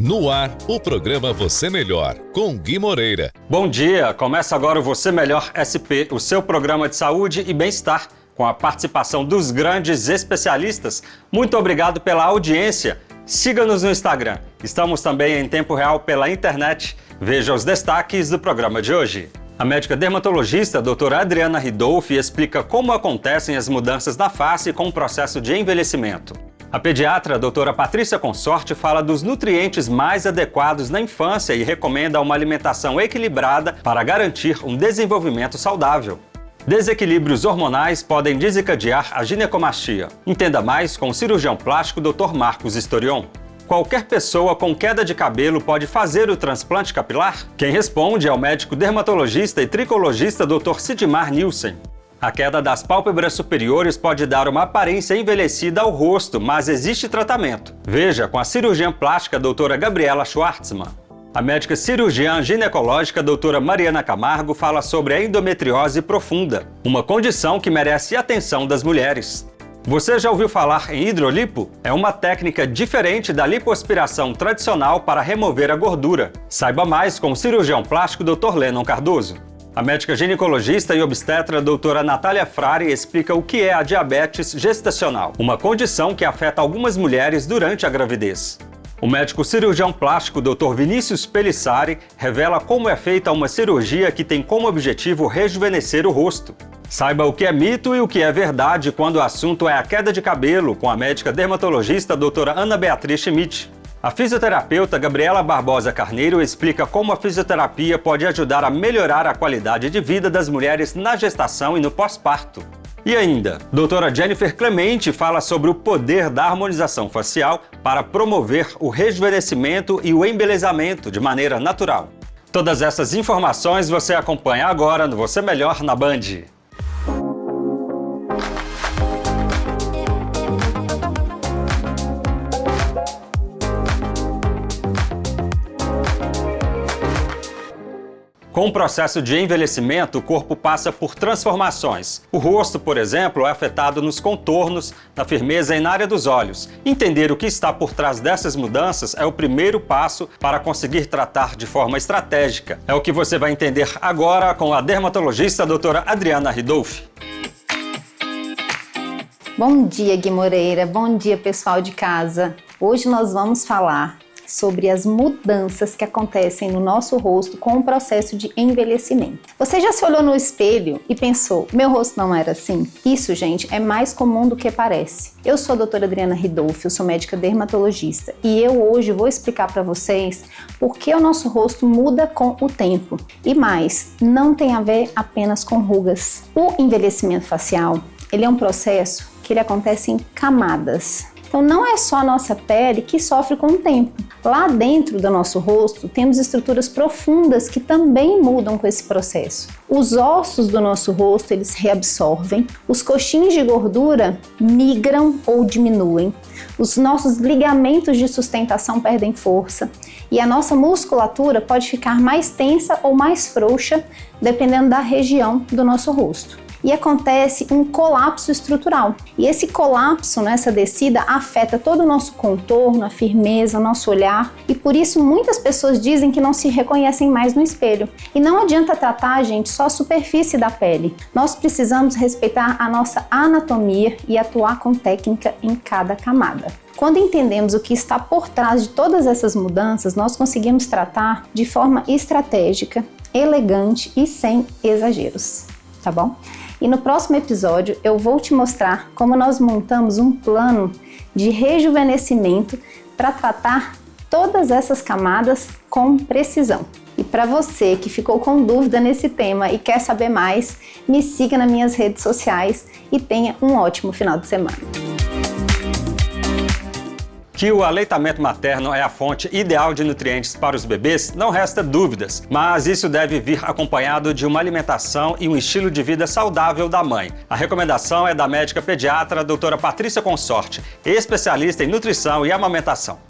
No ar, o programa Você Melhor, com Gui Moreira. Bom dia! Começa agora o Você Melhor SP, o seu programa de saúde e bem-estar, com a participação dos grandes especialistas. Muito obrigado pela audiência. Siga-nos no Instagram. Estamos também em tempo real pela internet. Veja os destaques do programa de hoje. A médica dermatologista, doutora Adriana Ridolfi, explica como acontecem as mudanças na face com o processo de envelhecimento. A pediatra, doutora Patrícia Consorte, fala dos nutrientes mais adequados na infância e recomenda uma alimentação equilibrada para garantir um desenvolvimento saudável. Desequilíbrios hormonais podem desencadear a ginecomastia. Entenda mais com o cirurgião plástico Dr. Marcos Storion. Qualquer pessoa com queda de cabelo pode fazer o transplante capilar? Quem responde é o médico dermatologista e tricologista Dr. Sidmar Nielsen. A queda das pálpebras superiores pode dar uma aparência envelhecida ao rosto, mas existe tratamento. Veja com a cirurgiã plástica doutora Gabriela Schwartzman. A médica cirurgiã ginecológica doutora Mariana Camargo fala sobre a endometriose profunda, uma condição que merece atenção das mulheres. Você já ouviu falar em hidrolipo? É uma técnica diferente da lipoaspiração tradicional para remover a gordura. Saiba mais com o cirurgião plástico Dr. Lennon Cardoso. A médica ginecologista e obstetra doutora Natália Frari explica o que é a diabetes gestacional, uma condição que afeta algumas mulheres durante a gravidez. O médico cirurgião plástico Dr. Vinícius Pelissari revela como é feita uma cirurgia que tem como objetivo rejuvenescer o rosto. Saiba o que é mito e o que é verdade quando o assunto é a queda de cabelo, com a médica dermatologista doutora Ana Beatriz Schmidt. A fisioterapeuta Gabriela Barbosa Carneiro explica como a fisioterapia pode ajudar a melhorar a qualidade de vida das mulheres na gestação e no pós-parto. E ainda, doutora Jennifer Clemente fala sobre o poder da harmonização facial para promover o rejuvenescimento e o embelezamento de maneira natural. Todas essas informações você acompanha agora no Você Melhor na Band. Com o processo de envelhecimento, o corpo passa por transformações. O rosto, por exemplo, é afetado nos contornos, na firmeza e na área dos olhos. Entender o que está por trás dessas mudanças é o primeiro passo para conseguir tratar de forma estratégica. É o que você vai entender agora com a dermatologista doutora Adriana Ridolfi. Bom dia, Gui Moreira. Bom dia, pessoal de casa. Hoje nós vamos falar sobre as mudanças que acontecem no nosso rosto com o processo de envelhecimento. Você já se olhou no espelho e pensou, meu rosto não era assim? Isso, gente, é mais comum do que parece. Eu sou a doutora Adriana Ridolfi, eu sou médica dermatologista e eu hoje vou explicar para vocês por que o nosso rosto muda com o tempo. E mais, não tem a ver apenas com rugas. O envelhecimento facial, ele é um processo que ele acontece em camadas. Então não é só a nossa pele que sofre com o tempo. Lá dentro do nosso rosto temos estruturas profundas que também mudam com esse processo. Os ossos do nosso rosto, eles reabsorvem, os coxins de gordura migram ou diminuem, os nossos ligamentos de sustentação perdem força e a nossa musculatura pode ficar mais tensa ou mais frouxa, dependendo da região do nosso rosto. E acontece um colapso estrutural. E esse colapso, essa descida, afeta todo o nosso contorno, a firmeza, o nosso olhar. E por isso muitas pessoas dizem que não se reconhecem mais no espelho. E não adianta tratar, gente, só a superfície da pele. Nós precisamos respeitar a nossa anatomia e atuar com técnica em cada camada. Quando entendemos o que está por trás de todas essas mudanças, nós conseguimos tratar de forma estratégica, elegante e sem exageros. Tá bom? E no próximo episódio eu vou te mostrar como nós montamos um plano de rejuvenescimento para tratar todas essas camadas com precisão. E para você que ficou com dúvida nesse tema e quer saber mais, me siga nas minhas redes sociais e tenha um ótimo final de semana. Que o aleitamento materno é a fonte ideal de nutrientes para os bebês, não resta dúvidas, mas isso deve vir acompanhado de uma alimentação e um estilo de vida saudável da mãe. A recomendação é da médica pediatra doutora Patrícia Consorte, especialista em nutrição e amamentação.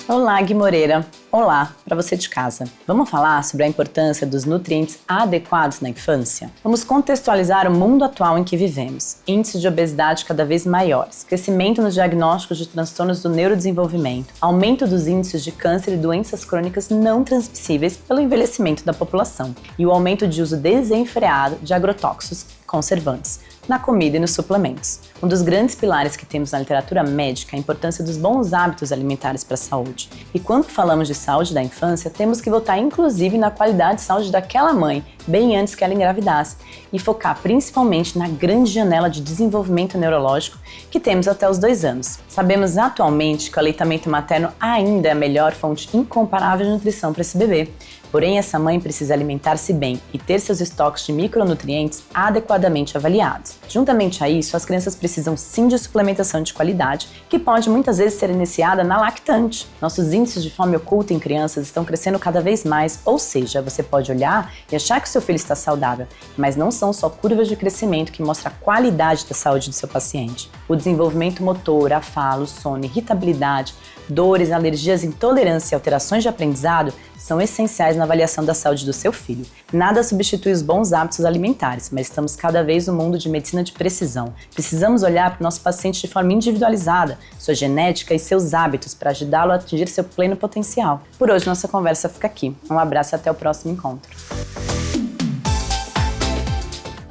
Olá, Gui Moreira. Olá, para você de casa. Vamos falar sobre a importância dos nutrientes adequados na infância? Vamos contextualizar o mundo atual em que vivemos. Índices de obesidade cada vez maiores, crescimento nos diagnósticos de transtornos do neurodesenvolvimento, aumento dos índices de câncer e doenças crônicas não transmissíveis pelo envelhecimento da população e o aumento de uso desenfreado de agrotóxicos conservantes na comida e nos suplementos. Um dos grandes pilares que temos na literatura médica é a importância dos bons hábitos alimentares para a saúde. E quando falamos de saúde da infância, temos que voltar inclusive na qualidade de saúde daquela mãe, bem antes que ela engravidasse, e focar principalmente na grande janela de desenvolvimento neurológico que temos até os 2 anos. Sabemos atualmente que o aleitamento materno ainda é a melhor fonte incomparável de nutrição para esse bebê. Porém, essa mãe precisa alimentar-se bem e ter seus estoques de micronutrientes adequadamente avaliados. Juntamente a isso, as crianças precisam sim de suplementação de qualidade, que pode muitas vezes ser iniciada na lactante. Nossos índices de fome oculta em crianças estão crescendo cada vez mais, ou seja, você pode olhar e achar que o seu filho está saudável, mas não são só curvas de crescimento que mostram a qualidade da saúde do seu paciente. O desenvolvimento motor, a fala, o sono, irritabilidade, dores, alergias, intolerância e alterações de aprendizado são essenciais na avaliação da saúde do seu filho. Nada substitui os bons hábitos alimentares, mas estamos cada vez no mundo de medicina de precisão. Precisamos olhar para o nosso paciente de forma individualizada, sua genética e seus hábitos para ajudá-lo a atingir seu pleno potencial. Por hoje, nossa conversa fica aqui. Um abraço e até o próximo encontro.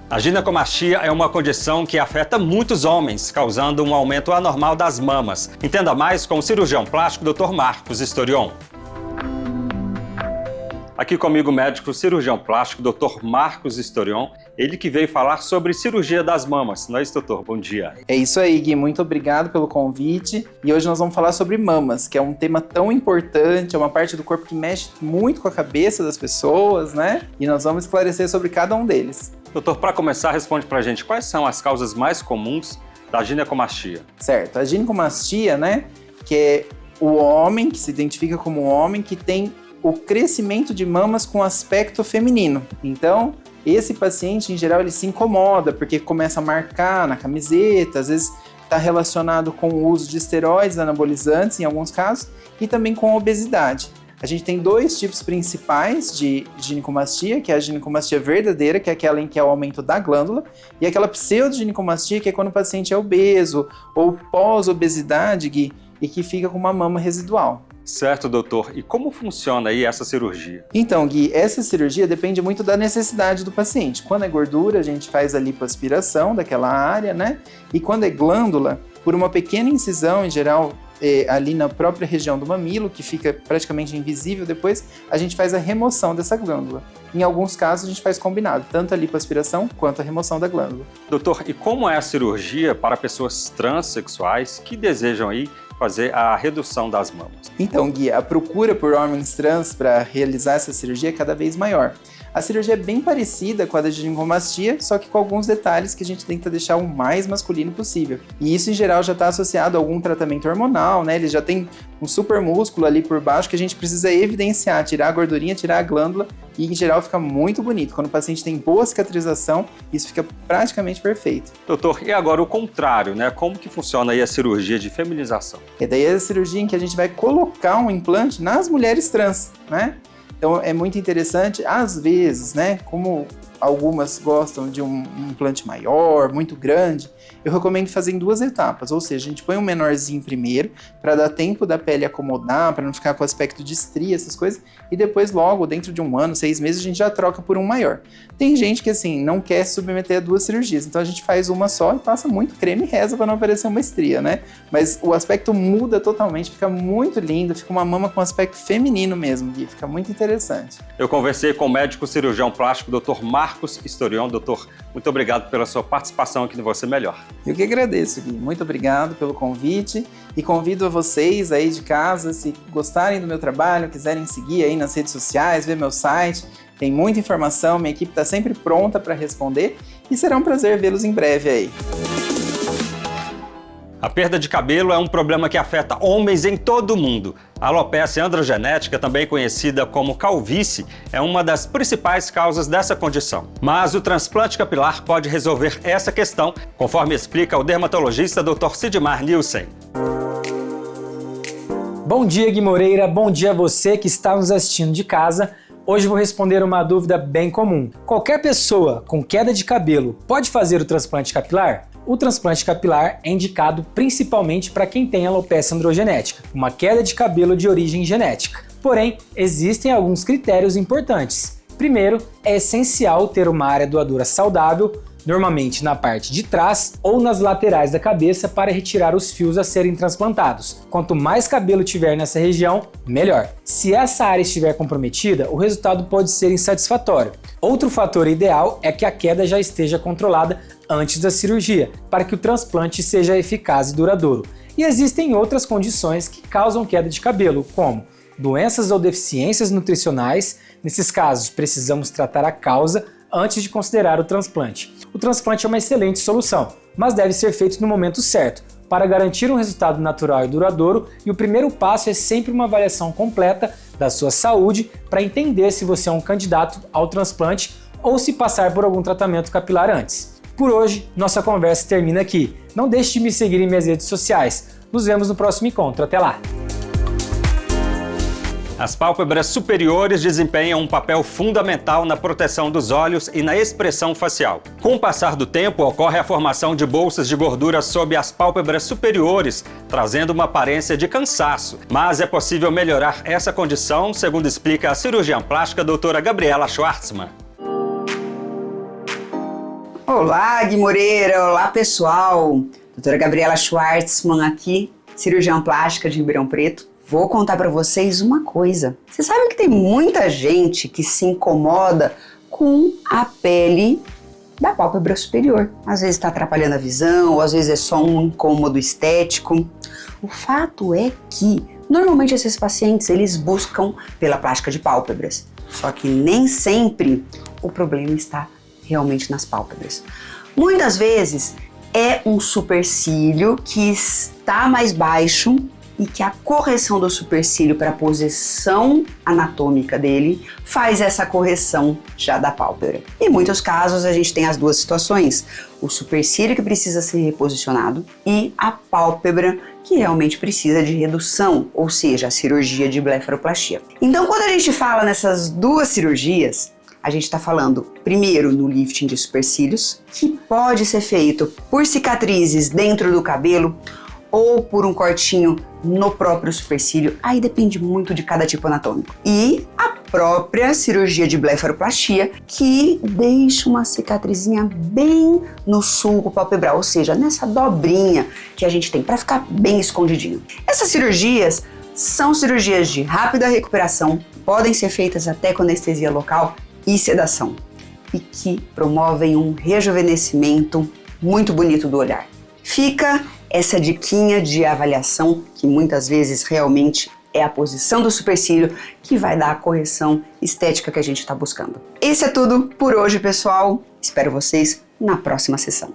A ginecomastia é uma condição que afeta muitos homens, causando um aumento anormal das mamas. Entenda mais com o cirurgião plástico Dr. Marcos Historion. Aqui comigo o médico cirurgião plástico Dr. Marcos Historion, ele que veio falar sobre cirurgia das mamas. Não é isso, doutor? Bom dia. É isso aí, Gui. Muito obrigado pelo convite. E hoje nós vamos falar sobre mamas, que é um tema tão importante, é uma parte do corpo que mexe muito com a cabeça das pessoas, né? E nós vamos esclarecer sobre cada um deles. Doutor, para começar, responde pra gente quais são as causas mais comuns da ginecomastia. Certo. A ginecomastia, né, que é o homem, que se identifica como um homem que tem o crescimento de mamas com aspecto feminino. Então, esse paciente, em geral, ele se incomoda porque começa a marcar na camiseta, às vezes está relacionado com o uso de esteroides anabolizantes, em alguns casos, e também com obesidade. A gente tem 2 tipos principais de ginecomastia, que é a ginecomastia verdadeira, que é aquela em que é o aumento da glândula, e aquela pseudoginecomastia, que é quando o paciente é obeso ou pós-obesidade, Gui, e que fica com uma mama residual. Certo, doutor. E como funciona aí essa cirurgia? Então, Gui, essa cirurgia depende muito da necessidade do paciente. Quando é gordura, a gente faz a lipoaspiração daquela área, né? E quando é glândula, por uma pequena incisão, em geral, ali na própria região do mamilo, que fica praticamente invisível depois, a gente faz a remoção dessa glândula. Em alguns casos, a gente faz combinado, tanto a lipoaspiração quanto a remoção da glândula. Doutor, e como é a cirurgia para pessoas transexuais que desejam aí fazer a redução das mamas? Então, Gui, a procura por homens trans para realizar essa cirurgia é cada vez maior. A cirurgia é bem parecida com a da ginecomastia, só que com alguns detalhes que a gente tenta deixar o mais masculino possível. E isso, em geral, já está associado a algum tratamento hormonal, né? Ele já tem um super músculo ali por baixo que a gente precisa evidenciar, tirar a gordurinha, tirar a glândula, e em geral fica muito bonito. Quando o paciente tem boa cicatrização, isso fica praticamente perfeito. Doutor, e agora o contrário, né? Como que funciona aí a cirurgia de feminização? E daí é a cirurgia em que a gente vai colocar um implante nas mulheres trans, né? Então é muito interessante, às vezes, né, como algumas gostam de um implante maior, muito grande, eu recomendo fazer em 2 etapas, ou seja, a gente põe um menorzinho primeiro, para dar tempo da pele acomodar, para não ficar com aspecto de estria, essas coisas, e depois logo, dentro de 1 ano, 6 meses, a gente já troca por um maior. Tem gente que, assim, não quer se submeter a 2 cirurgias, então a gente faz uma só e passa muito creme e reza para não aparecer uma estria, né? Mas o aspecto muda totalmente, fica muito lindo, fica uma mama com aspecto feminino mesmo, Gui, fica muito interessante. Eu conversei com o médico cirurgião plástico Dr. Marcos Historion. Doutor, muito obrigado pela sua participação aqui no Você Melhor. Eu que agradeço, Gui. Muito obrigado pelo convite e convido a vocês aí de casa, se gostarem do meu trabalho, quiserem seguir aí nas redes sociais, ver meu site, tem muita informação, minha equipe está sempre pronta para responder e será um prazer vê-los em breve aí. A perda de cabelo é um problema que afeta homens em todo o mundo. A alopecia androgenética, também conhecida como calvície, é uma das principais causas dessa condição. Mas o transplante capilar pode resolver essa questão, conforme explica o dermatologista Dr. Sidmar Nielsen. Bom dia, Gui Moreira. Bom dia a você que está nos assistindo de casa. Hoje vou responder uma dúvida bem comum. Qualquer pessoa com queda de cabelo pode fazer o transplante capilar? O transplante capilar é indicado principalmente para quem tem alopecia androgenética, uma queda de cabelo de origem genética. Porém, existem alguns critérios importantes. Primeiro, é essencial ter uma área doadora saudável, normalmente na parte de trás ou nas laterais da cabeça, para retirar os fios a serem transplantados. Quanto mais cabelo tiver nessa região, melhor. Se essa área estiver comprometida, o resultado pode ser insatisfatório. Outro fator ideal é que a queda já esteja controlada antes da cirurgia, para que o transplante seja eficaz e duradouro. E existem outras condições que causam queda de cabelo, como doenças ou deficiências nutricionais. Nesses casos, precisamos tratar a causa antes de considerar o transplante. O transplante é uma excelente solução, mas deve ser feito no momento certo, para garantir um resultado natural e duradouro, e o primeiro passo é sempre uma avaliação completa da sua saúde para entender se você é um candidato ao transplante ou se passar por algum tratamento capilar antes. Por hoje, nossa conversa termina aqui. Não deixe de me seguir em minhas redes sociais. Nos vemos no próximo encontro. Até lá! As pálpebras superiores desempenham um papel fundamental na proteção dos olhos e na expressão facial. Com o passar do tempo, ocorre a formação de bolsas de gordura sob as pálpebras superiores, trazendo uma aparência de cansaço. Mas é possível melhorar essa condição, segundo explica a cirurgiã plástica doutora Gabriela Schwartzman. Olá, Gui Moreira! Olá, pessoal! Doutora Gabriela Schwartzman aqui, cirurgiã plástica de Ribeirão Preto. Vou contar para vocês uma coisa. Você sabe que tem muita gente que se incomoda com a pele da pálpebra superior. Às vezes está atrapalhando a visão, ou às vezes é só um incômodo estético. O fato é que, normalmente, esses pacientes eles buscam pela plástica de pálpebras. Só que nem sempre o problema está realmente nas pálpebras. Muitas vezes é um supercílio que está mais baixo e que a correção do supercílio para a posição anatômica dele faz essa correção já da pálpebra. Em muitos casos a gente tem as duas situações, o supercílio que precisa ser reposicionado e a pálpebra que realmente precisa de redução, ou seja, a cirurgia de blefaroplastia. Então, quando a gente fala nessas duas cirurgias, a gente está falando primeiro no lifting de supercílios, que pode ser feito por cicatrizes dentro do cabelo ou por um cortinho no próprio supercílio, aí depende muito de cada tipo anatômico. E a própria cirurgia de blefaroplastia, que deixa uma cicatrizinha bem no sulco palpebral, ou seja, nessa dobrinha que a gente tem para ficar bem escondidinho. Essas cirurgias são cirurgias de rápida recuperação, podem ser feitas até com anestesia local e sedação, e que promovem um rejuvenescimento muito bonito do olhar. Fica essa diquinha de avaliação, que muitas vezes realmente é a posição do supercílio que vai dar a correção estética que a gente está buscando. Esse é tudo por hoje, pessoal. Espero vocês na próxima sessão.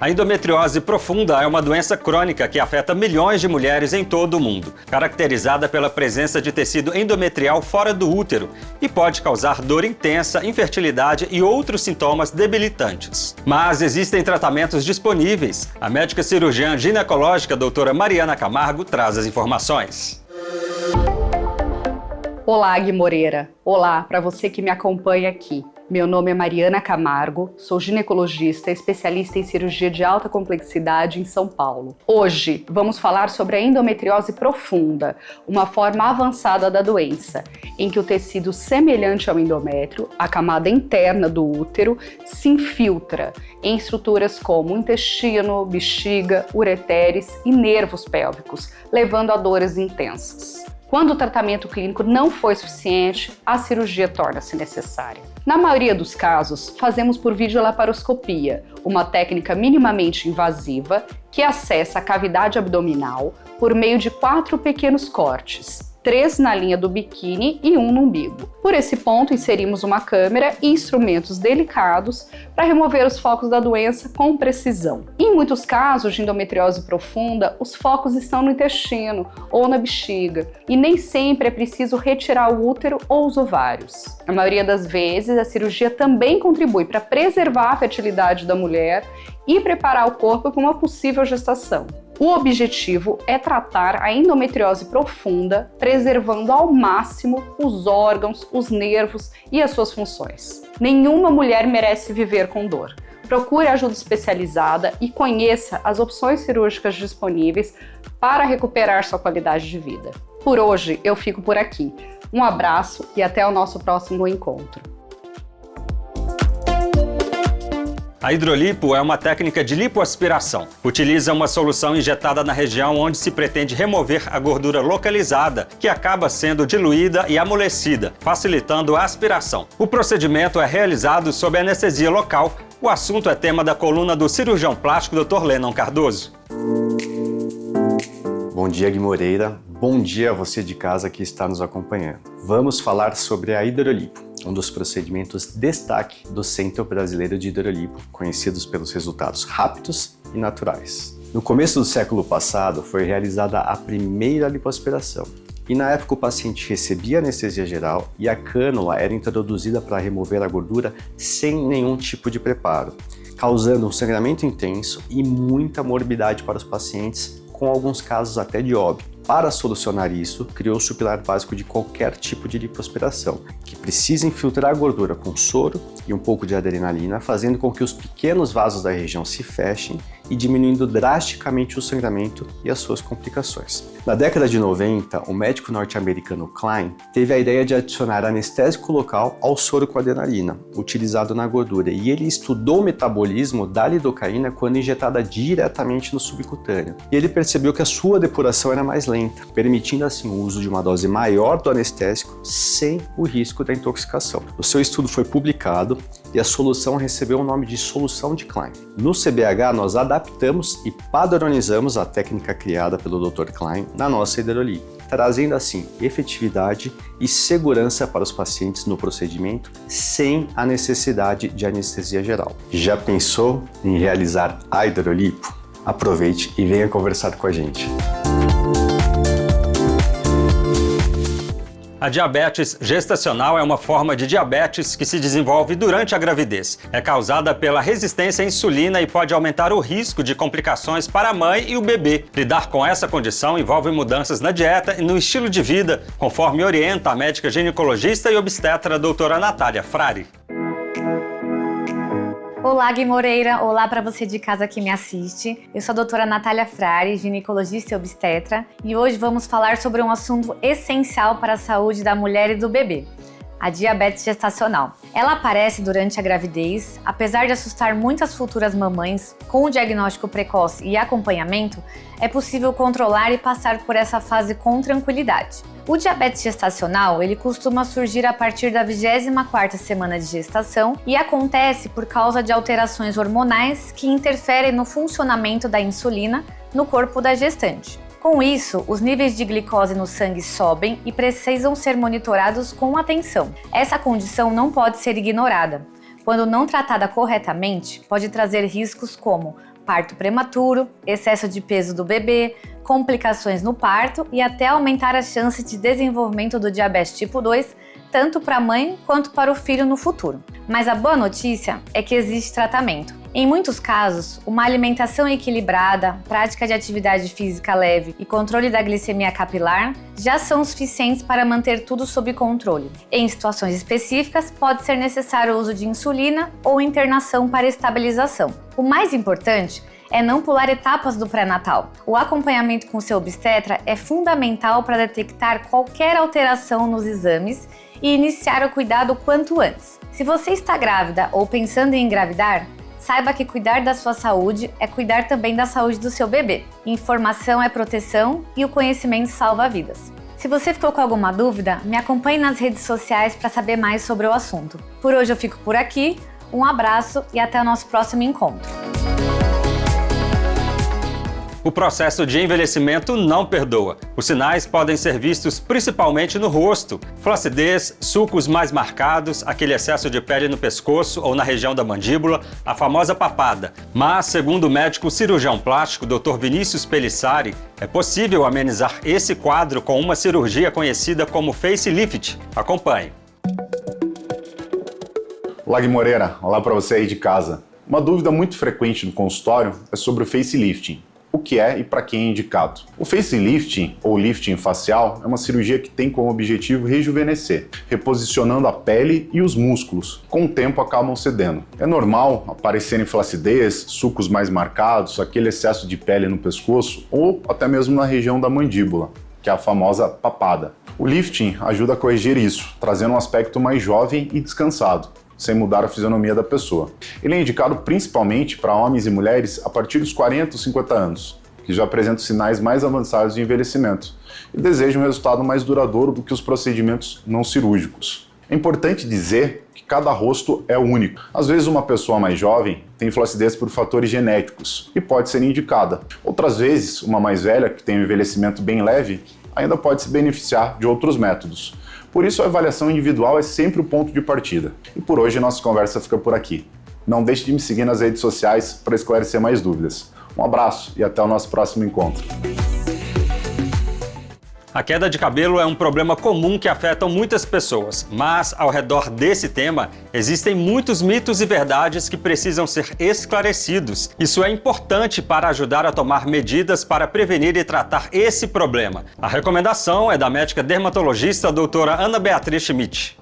A endometriose profunda é uma doença crônica que afeta milhões de mulheres em todo o mundo, caracterizada pela presença de tecido endometrial fora do útero e pode causar dor intensa, infertilidade e outros sintomas debilitantes. Mas existem tratamentos disponíveis. A médica cirurgiã ginecológica doutora Mariana Camargo traz as informações. Olá, Gui Moreira. Olá para você que me acompanha aqui. Meu nome é Mariana Camargo, sou ginecologista, especialista em cirurgia de alta complexidade em São Paulo. Hoje vamos falar sobre a endometriose profunda, uma forma avançada da doença, em que o tecido semelhante ao endométrio, a camada interna do útero, se infiltra em estruturas como intestino, bexiga, ureteres e nervos pélvicos, levando a dores intensas. Quando o tratamento clínico não for suficiente, a cirurgia torna-se necessária. Na maioria dos casos, fazemos por videolaparoscopia, uma técnica minimamente invasiva que acessa a cavidade abdominal por meio de 4 pequenos cortes, 3 na linha do biquíni e 1 no umbigo. Por esse ponto, inserimos uma câmera e instrumentos delicados para remover os focos da doença com precisão. Em muitos casos de endometriose profunda, os focos estão no intestino ou na bexiga, e nem sempre é preciso retirar o útero ou os ovários. Na maioria das vezes, a cirurgia também contribui para preservar a fertilidade da mulher e preparar o corpo para uma possível gestação. O objetivo é tratar a endometriose profunda, preservando ao máximo os órgãos, os nervos e as suas funções. Nenhuma mulher merece viver com dor. Procure ajuda especializada e conheça as opções cirúrgicas disponíveis para recuperar sua qualidade de vida. Por hoje, eu fico por aqui. Um abraço e até o nosso próximo encontro. A hidrolipo é uma técnica de lipoaspiração. Utiliza uma solução injetada na região onde se pretende remover a gordura localizada, que acaba sendo diluída e amolecida, facilitando a aspiração. O procedimento é realizado sob anestesia local. O assunto é tema da coluna do cirurgião plástico Dr. Lennon Cardoso. Bom dia, Gui Moreira. Bom dia a você de casa que está nos acompanhando. Vamos falar sobre a hidrolipo, um dos procedimentos destaque do Centro Brasileiro de Hidrolipo, conhecidos pelos resultados rápidos e naturais. No começo do século passado, foi realizada a primeira lipoaspiração. E na época o paciente recebia anestesia geral e a cânula era introduzida para remover a gordura sem nenhum tipo de preparo, causando um sangramento intenso e muita morbidade para os pacientes, com alguns casos até de óbito. Para solucionar isso, criou-se o pilar básico de qualquer tipo de lipoaspiração, que precisa infiltrar a gordura com soro e um pouco de adrenalina, fazendo com que os pequenos vasos da região se fechem e diminuindo drasticamente o sangramento e as suas complicações. Na década de 90, o médico norte-americano Klein teve a ideia de adicionar anestésico local ao soro com adrenalina, utilizado na gordura, e ele estudou o metabolismo da lidocaína quando injetada diretamente no subcutâneo. E ele percebeu que a sua depuração era mais lenta, permitindo assim o uso de uma dose maior do anestésico sem o risco da intoxicação. O seu estudo foi publicado e a solução recebeu o nome de solução de Klein. No CBH, nós adaptamos e padronizamos a técnica criada pelo Dr. Klein na nossa hidrolipo, trazendo assim efetividade e segurança para os pacientes no procedimento sem a necessidade de anestesia geral. Já pensou em realizar a hidrolipo? Aproveite e venha conversar com a gente. A diabetes gestacional é uma forma de diabetes que se desenvolve durante a gravidez. É causada pela resistência à insulina e pode aumentar o risco de complicações para a mãe e o bebê. Lidar com essa condição envolve mudanças na dieta e no estilo de vida, conforme orienta a médica ginecologista e obstetra doutora Natália Frari. Olá, Gui Moreira. Olá para você de casa que me assiste. Eu sou a doutora Natália Frari, ginecologista e obstetra, e hoje vamos falar sobre um assunto essencial para a saúde da mulher e do bebê: a diabetes gestacional. Ela aparece durante a gravidez, apesar de assustar muitas futuras mamães. Com o diagnóstico precoce e acompanhamento, é possível controlar e passar por essa fase com tranquilidade. O diabetes gestacional, ele costuma surgir a partir da 24ª semana de gestação e acontece por causa de alterações hormonais que interferem no funcionamento da insulina no corpo da gestante. Com isso, os níveis de glicose no sangue sobem e precisam ser monitorados com atenção. Essa condição não pode ser ignorada. Quando não tratada corretamente, pode trazer riscos como parto prematuro, excesso de peso do bebê, complicações no parto e até aumentar a chance de desenvolvimento do diabetes tipo 2, tanto para a mãe quanto para o filho no futuro. Mas a boa notícia é que existe tratamento. Em muitos casos, uma alimentação equilibrada, prática de atividade física leve e controle da glicemia capilar já são suficientes para manter tudo sob controle. Em situações específicas, pode ser necessário o uso de insulina ou internação para estabilização. O mais importante é não pular etapas do pré-natal. O acompanhamento com seu obstetra é fundamental para detectar qualquer alteração nos exames e iniciar o cuidado quanto antes. Se você está grávida ou pensando em engravidar, saiba que cuidar da sua saúde é cuidar também da saúde do seu bebê. Informação é proteção e o conhecimento salva vidas. Se você ficou com alguma dúvida, me acompanhe nas redes sociais para saber mais sobre o assunto. Por hoje eu fico por aqui, um abraço e até o nosso próximo encontro. O processo de envelhecimento não perdoa. Os sinais podem ser vistos principalmente no rosto: flacidez, sulcos mais marcados, aquele excesso de pele no pescoço ou na região da mandíbula, a famosa papada. Mas, segundo o médico cirurgião plástico Dr. Vinícius Pelissari, é possível amenizar esse quadro com uma cirurgia conhecida como facelift. Acompanhe. Olá, Gui Moreira. Olá para você aí de casa. Uma dúvida muito frequente no consultório é sobre o facelifting. o que é e para quem é indicado. O facelifting, ou lifting facial, é uma cirurgia que tem como objetivo rejuvenescer, reposicionando a pele e os músculos. Com o tempo acabam cedendo. É normal aparecerem flacidez, sulcos mais marcados, aquele excesso de pele no pescoço ou até mesmo na região da mandíbula, que é a famosa papada. O lifting ajuda a corrigir isso, trazendo um aspecto mais jovem e descansado, sem mudar a fisionomia da pessoa. Ele é indicado principalmente para homens e mulheres a partir dos 40 ou 50 anos, que já apresentam sinais mais avançados de envelhecimento e desejam um resultado mais duradouro do que os procedimentos não cirúrgicos. É importante dizer que cada rosto é único. Às vezes uma pessoa mais jovem tem flacidez por fatores genéticos e pode ser indicada. Outras vezes, uma mais velha que tem um envelhecimento bem leve ainda pode se beneficiar de outros métodos. Por isso a avaliação individual é sempre o ponto de partida. E por hoje nossa conversa fica por aqui. Não deixe de me seguir nas redes sociais para esclarecer mais dúvidas. Um abraço e até o nosso próximo encontro. A queda de cabelo é um problema comum que afeta muitas pessoas, mas ao redor desse tema existem muitos mitos e verdades que precisam ser esclarecidos. Isso é importante para ajudar a tomar medidas para prevenir e tratar esse problema. A recomendação é da médica dermatologista a doutora Ana Beatriz Schmidt.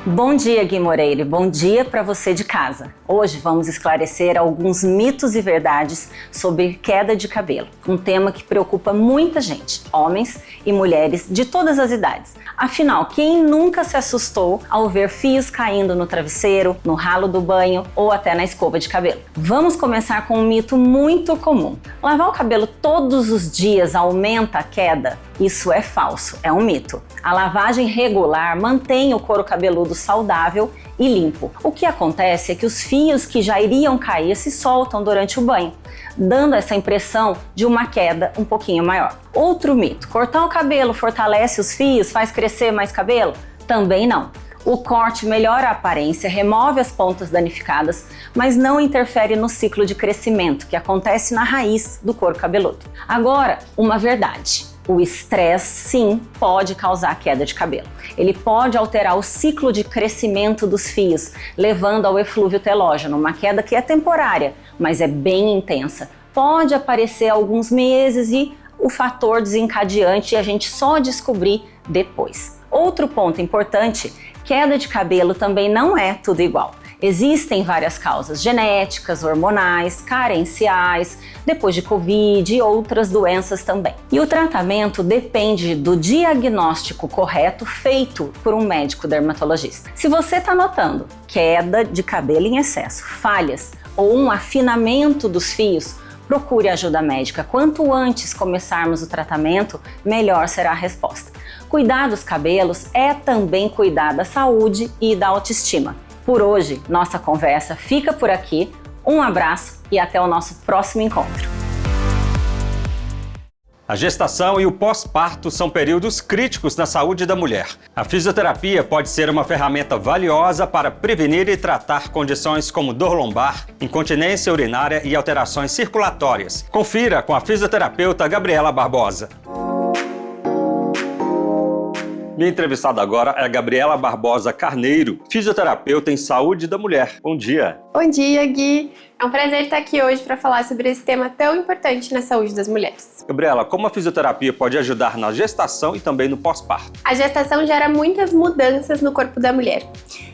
Bom dia, Gui Moreira, e bom dia para você de casa. Hoje vamos esclarecer alguns mitos e verdades sobre queda de cabelo, um tema que preocupa muita gente, homens e mulheres de todas as idades. Afinal, quem nunca se assustou ao ver fios caindo no travesseiro, no ralo do banho ou até na escova de cabelo? Vamos começar com um mito muito comum. Lavar o cabelo todos os dias aumenta a queda? Isso é falso, é um mito. A lavagem regular mantém o couro cabeludo saudável e limpo. O que acontece é que os fios que já iriam cair se soltam durante o banho, dando essa impressão de uma queda um pouquinho maior. Outro mito: cortar o cabelo fortalece os fios, faz crescer mais cabelo? Também não. O corte melhora a aparência, remove as pontas danificadas, mas não interfere no ciclo de crescimento que acontece na raiz do couro cabeludo. Agora, uma verdade. O estresse, sim, pode causar queda de cabelo. Ele pode alterar o ciclo de crescimento dos fios, levando ao eflúvio telógeno, uma queda que é temporária, mas é bem intensa. Pode aparecer alguns meses e o fator desencadeante a gente só descobrir depois. Outro ponto importante: queda de cabelo também não é tudo igual. Existem várias causas genéticas, hormonais, carenciais, depois de Covid e outras doenças também. E o tratamento depende do diagnóstico correto feito por um médico dermatologista. Se você está notando queda de cabelo em excesso, falhas ou um afinamento dos fios, procure ajuda médica. Quanto antes começarmos o tratamento, melhor será a resposta. Cuidar dos cabelos é também cuidar da saúde e da autoestima. Por hoje, nossa conversa fica por aqui. Um abraço e até o nosso próximo encontro. A gestação e o pós-parto são períodos críticos na saúde da mulher. A fisioterapia pode ser uma ferramenta valiosa para prevenir e tratar condições como dor lombar, incontinência urinária e alterações circulatórias. Confira com a fisioterapeuta Gabriela Barbosa. Minha entrevistada agora é a Gabriela Barbosa Carneiro, fisioterapeuta em saúde da mulher. Bom dia. Bom dia, Gui. É um prazer estar aqui hoje para falar sobre esse tema tão importante na saúde das mulheres. Gabriela, como a fisioterapia pode ajudar na gestação e também no pós-parto? A gestação gera muitas mudanças no corpo da mulher.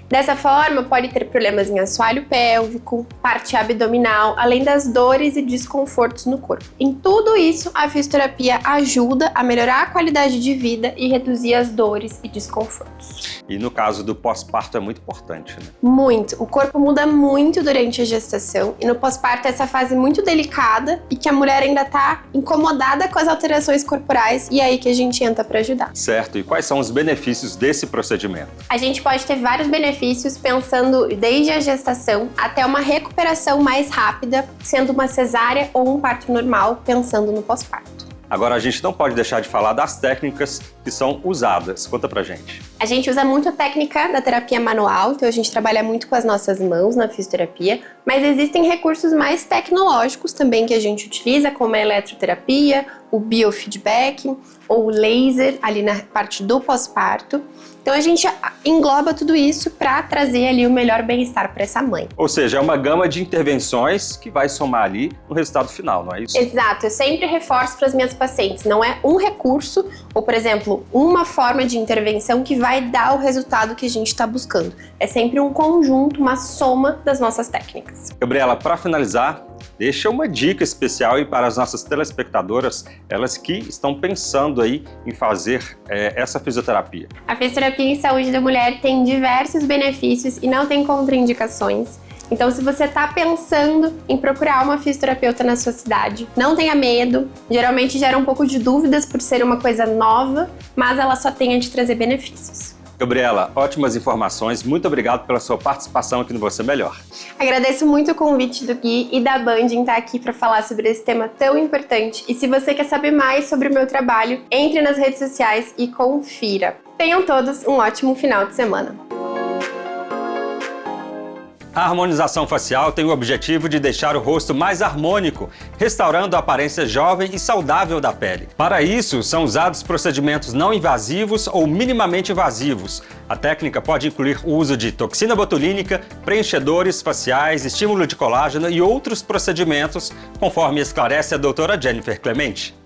Dessa forma, pode ter problemas em assoalho pélvico, parte abdominal, além das dores e desconfortos no corpo. Em tudo isso, a fisioterapia ajuda a melhorar a qualidade de vida e reduzir as dores e desconfortos. E no caso do pós-parto é muito importante, né? Muito. O corpo muda muito durante a gestação e no pós-parto é essa fase muito delicada e que a mulher ainda está incomodada com as alterações corporais e é aí que a gente entra para ajudar. Certo. E quais são os benefícios desse procedimento? A gente pode ter vários benefícios pensando desde a gestação até uma recuperação mais rápida, sendo uma cesárea ou um parto normal, pensando no pós-parto. Agora, a gente não pode deixar de falar das técnicas que são usadas. Conta pra gente. A gente usa muito a técnica da terapia manual, então a gente trabalha muito com as nossas mãos na fisioterapia, Mas existem recursos mais tecnológicos também que a gente utiliza, como a eletroterapia, o biofeedback ou o laser ali na parte do pós-parto. Então a gente engloba tudo isso para trazer ali o melhor bem-estar para essa mãe. Ou seja, é uma gama de intervenções que vai somar ali no resultado final, não é isso? Exato, eu sempre reforço para as minhas pacientes, não é um recurso ou, por exemplo, uma forma de intervenção que vai dar o resultado que a gente está buscando. É sempre um conjunto, uma soma das nossas técnicas. Gabriela, para finalizar, deixa uma dica especial aí para as nossas telespectadoras, elas que estão pensando aí em fazer essa fisioterapia. A fisioterapia em saúde da mulher tem diversos benefícios e não tem contraindicações. Então, se você está pensando em procurar uma fisioterapeuta na sua cidade, não tenha medo. Geralmente gera um pouco de dúvidas por ser uma coisa nova, mas ela só tem a te trazer benefícios. Gabriela, ótimas informações. Muito obrigado pela sua participação aqui no Você Melhor. Agradeço muito o convite do Gui e da Band em estar aqui para falar sobre esse tema tão importante. E se você quer saber mais sobre o meu trabalho, entre nas redes sociais e confira. Tenham todos um ótimo final de semana. A harmonização facial tem o objetivo de deixar o rosto mais harmônico, restaurando a aparência jovem e saudável da pele. Para isso, são usados procedimentos não invasivos ou minimamente invasivos. A técnica pode incluir o uso de toxina botulínica, preenchedores faciais, estímulo de colágeno e outros procedimentos, conforme esclarece a doutora Jennifer Clemente.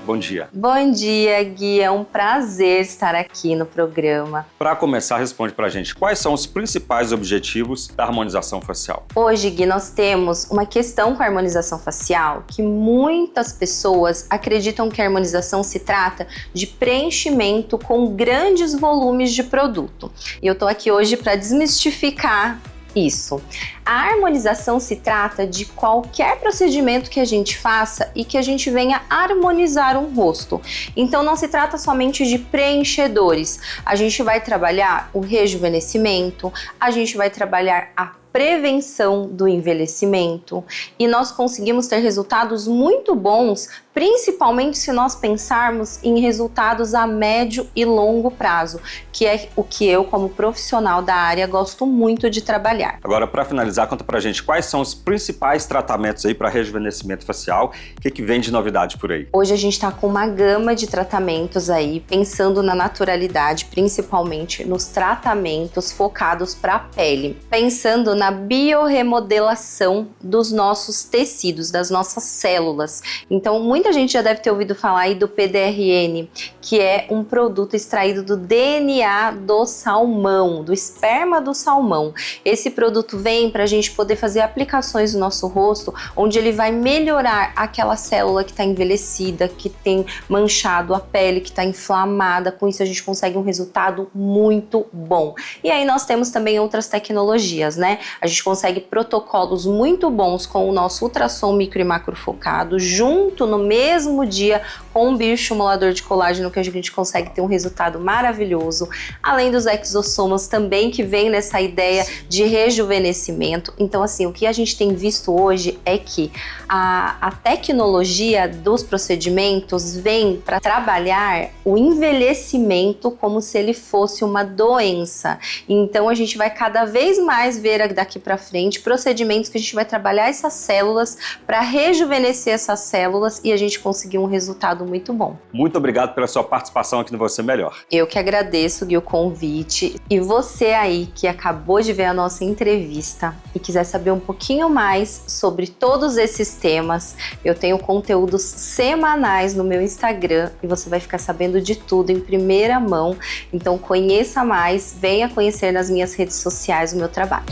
Bom dia. Bom dia, Gui. É um prazer estar aqui no programa. Para começar, responde pra gente quais são os principais objetivos da harmonização facial. Hoje, Gui, nós temos uma questão com a harmonização facial que muitas pessoas acreditam que a harmonização se trata de preenchimento com grandes volumes de produto. E eu tô aqui hoje para desmistificar isso. A harmonização se trata de qualquer procedimento que a gente faça e que a gente venha harmonizar um rosto. Então não se trata somente de preenchedores. A gente vai trabalhar o rejuvenescimento, a gente vai trabalhar a prevenção do envelhecimento e nós conseguimos ter resultados muito bons, principalmente se nós pensarmos em resultados a médio e longo prazo, que é o que eu, como profissional da área, gosto muito de trabalhar. Agora, para finalizar, conta pra gente quais são os principais tratamentos aí para rejuvenescimento facial, o que vem de novidade por aí? Hoje a gente está com uma gama de tratamentos aí, pensando na naturalidade, principalmente nos tratamentos focados para a pele, pensando na biorremodelação dos nossos tecidos, das nossas células. Então, muita gente já deve ter ouvido falar aí do PDRN, que é um produto extraído do DNA do salmão, do esperma do salmão. Esse produto vem para a gente poder fazer aplicações no nosso rosto, onde ele vai melhorar aquela célula que está envelhecida, que tem manchado a pele, que está inflamada. Com isso a gente consegue um resultado muito bom. E aí nós temos também outras tecnologias, né? A gente consegue protocolos muito bons com o nosso ultrassom micro e macrofocado, junto no mesmo dia com um bioestimulador de colágeno, que a gente consegue ter um resultado maravilhoso, além dos exossomos também, que vem nessa ideia de rejuvenescimento. Então, assim, o que a gente tem visto hoje é que a tecnologia dos procedimentos vem para trabalhar o envelhecimento como se ele fosse uma doença. Então, a gente vai cada vez mais ver daqui para frente procedimentos que a gente vai trabalhar essas células para rejuvenescer essas células e a gente conseguir um resultado muito bom. Muito obrigado pela sua participação aqui no Você Melhor. Eu que agradeço, Gui, o convite. E você aí que acabou de ver a nossa entrevista e quiser saber um pouquinho mais sobre todos esses temas, eu tenho conteúdos semanais no meu Instagram e você vai ficar sabendo de tudo em primeira mão. Então conheça mais, venha conhecer nas minhas redes sociais o meu trabalho.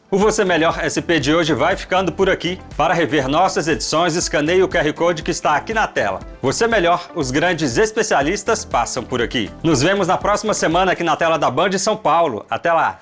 O Você Melhor SP de hoje vai ficando por aqui. Para rever nossas edições, escaneie o QR Code que está aqui na tela. Você Melhor, os grandes especialistas passam por aqui. Nos vemos na próxima semana aqui na tela da Band em São Paulo. Até lá!